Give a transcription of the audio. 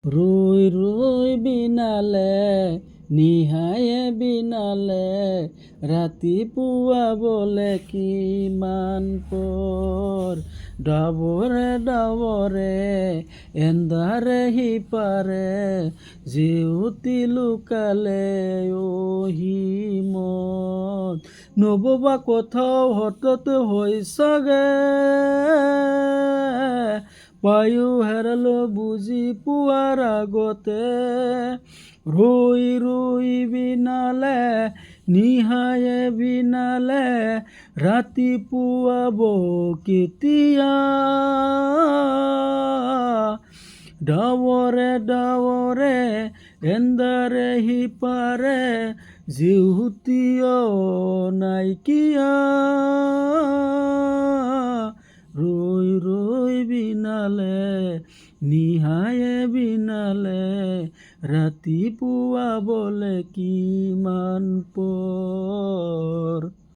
ৰুই ৰুই বিনালে নিহায়ে বিনালে ৰাতিপুৱা বলে কিমান পৰ ডাবৰে ডাবৰে এন্ধাৰে সিপাৰে জেউতি লুকালে অহিমত নববা কথাও হঠাৎ হৈ চাগে পায়ো হেৰালো বুজি পোৱাৰ আগতে ৰৈ ৰৈ বিনালে নিহায়ে বিনালে ৰাতিপুৱাব কেতিয়া ডাৱৰে ডাৱৰে এন্ধাৰে সিপাৰে জেউতিও নাইকিয়া ৰৈ ৰৈ বিনালে নিহায়ে বিনালে ৰাতিপুৱা বলে কিমান পৰ।